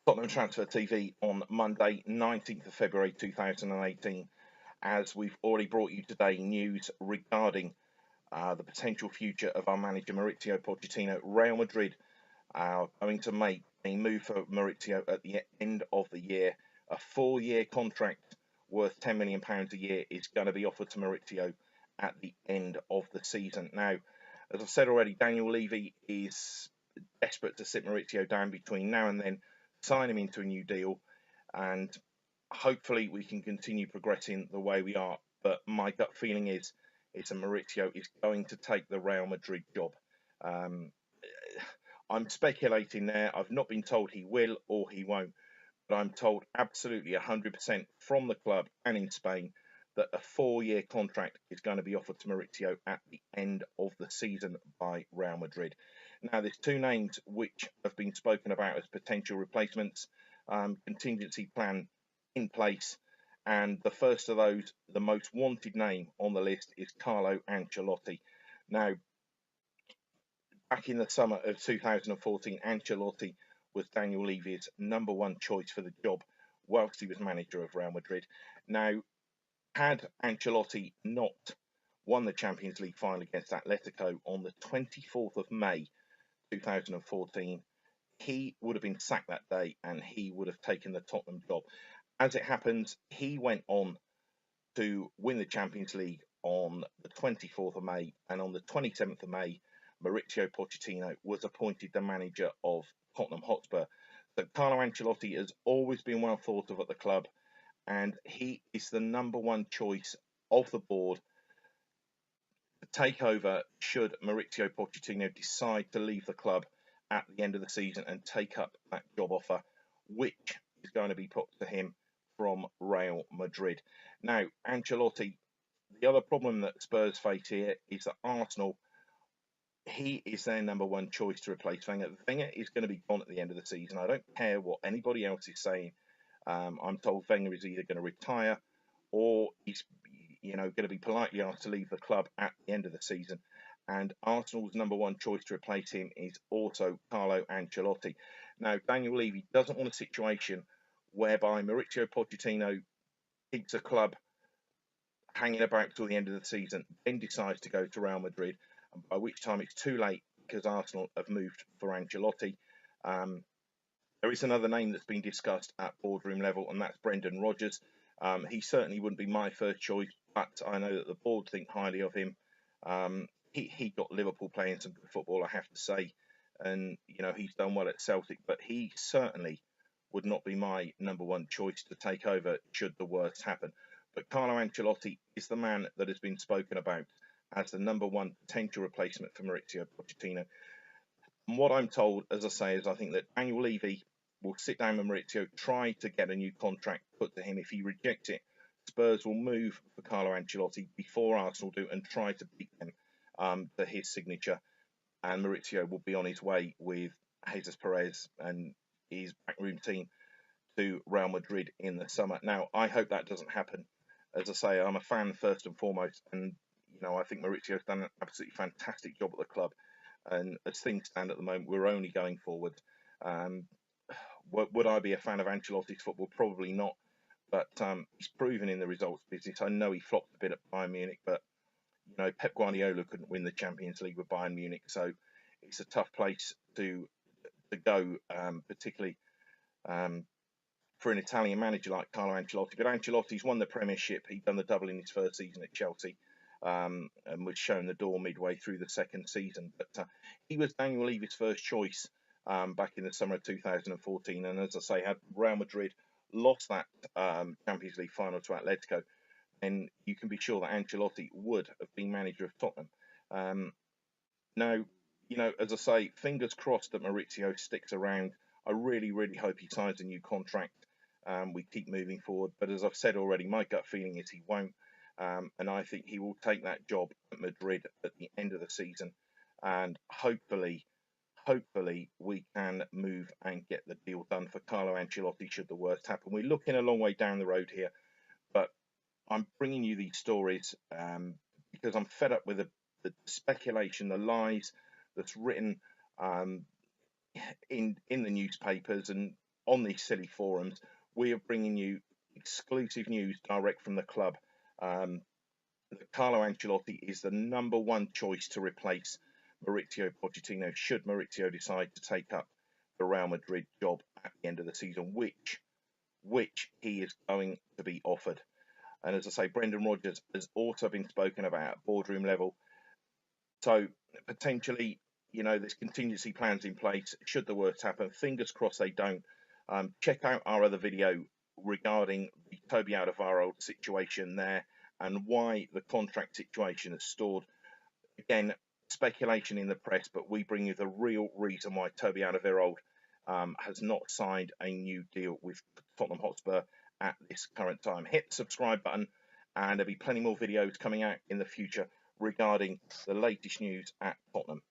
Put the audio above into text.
Tottenham Transfer TV on Monday, 19th of February 2018. As we've already brought you today news regarding the potential future of our manager Maurizio Pochettino. Real Madrid are going to make a move for Maurizio at the end of the year. A 4-year contract worth £10 million a year is going to be offered to Maurizio at the end of the season. Now, as I've said already, Daniel Levy is desperate to sit Maurizio down between now and then, sign him into a new deal, and hopefully we can continue progressing the way we are. But my gut feeling is that Maurizio is going to take the Real Madrid job. Um, I'm speculating there. I've not been told he will or he won't, but I'm told absolutely 100% from the club and in Spain that a 4-year contract is going to be offered to Maurizio at the end of the season by Real Madrid. Now, there's two names which have been spoken about as potential replacements, contingency plan in place, and the first of those, the most wanted name on the list, is Carlo Ancelotti. Now, back in the summer of 2014, Ancelotti was Daniel Levy's number one choice for the job whilst he was manager of Real Madrid. Now, had Ancelotti not won the Champions League final against Atletico on the 24th of May 2014, he would have been sacked that day and he would have taken the Tottenham job. As it happens, he went on to win the Champions League on the 24th of May, and on the 27th of May, Maurizio Pochettino was appointed the manager of Tottenham Hotspur. So Carlo Ancelotti has always been well thought of at the club, and he is the number one choice of the board to take over should Maurizio Pochettino decide to leave the club at the end of the season and take up that job offer, which is going to be put to him from Real Madrid. Now, Ancelotti, the other problem that Spurs face here is that Arsenal, he is their number one choice to replace Wenger. Wenger is going to be gone at the end of the season. I don't care what anybody else is saying. I'm told Wenger is either going to retire or he's going to be politely asked to leave the club at the end of the season. And Arsenal's number one choice to replace him is also Carlo Ancelotti. Now, Daniel Levy doesn't want a situation whereby Maurizio Pochettino keeps a club hanging about till the end of the season, then decides to go to Real Madrid, by which time it's too late because Arsenal have moved for Ancelotti. There is another name that's been discussed at boardroom level, and that's Brendan Rodgers. He certainly wouldn't be my first choice, but I know that the board think highly of him. He got Liverpool playing some good football, I have to say, and he's done well at Celtic, but he certainly would not be my number one choice to take over should the worst happen. But Carlo Ancelotti is the man that has been spoken about as the number one potential replacement for Maurizio Pochettino. And what I'm told, as I say, is I think that Daniel Levy will sit down with Maurizio, try to get a new contract put to him. If he rejects it, Spurs will move for Carlo Ancelotti before Arsenal do and try to beat them to his signature. And Maurizio will be on his way with Jesus Perez and his backroom team to Real Madrid in the summer. Now, I hope that doesn't happen. As I say, I'm a fan first and foremost, and I think Maurizio's done an absolutely fantastic job at the club. And as things stand at the moment, we're only going forward. Would I be a fan of Ancelotti's football? Probably not. But he's proven in the results business. I know he flopped a bit at Bayern Munich, but Pep Guardiola couldn't win the Champions League with Bayern Munich, so it's a tough place to go, particularly for an Italian manager like Carlo Ancelotti. But Ancelotti's won the Premiership. He'd done the double in his first season at Chelsea, and was shown the door midway through the second season. But he was Daniel Levy's first choice back in the summer of 2014. And as I say, had Real Madrid lost that Champions League final to Atletico, then you can be sure that Ancelotti would have been manager of Tottenham. Now, as I say, fingers crossed that Maurizio sticks around. I really, really hope he signs a new contract. We keep moving forward. But as I've said already, my gut feeling is he won't. And I think he will take that job at Madrid at the end of the season. And hopefully, we can move and get the deal done for Carlo Ancelotti should the worst happen. We're looking a long way down the road here, but I'm bringing you these stories because I'm fed up with the speculation, the lies that's written in the newspapers, and on these silly forums. We are bringing you exclusive news direct from the club. That Carlo Ancelotti is the #1 choice to replace Maurizio Pochettino should Maurizio decide to take up the Real Madrid job at the end of the season, which he is going to be offered. And as I say, Brendan Rodgers has also been spoken about at boardroom level. So potentially, there's contingency plans in place should the worst happen. Fingers crossed they don't. Check out our other video regarding the Toby Alderweireld situation there and why the contract situation is stalled. Again, speculation in the press, but we bring you the real reason why Toby Alderweireld has not signed a new deal with Tottenham Hotspur at this current time. Hit the subscribe button, and there'll be plenty more videos coming out in the future regarding the latest news at Tottenham.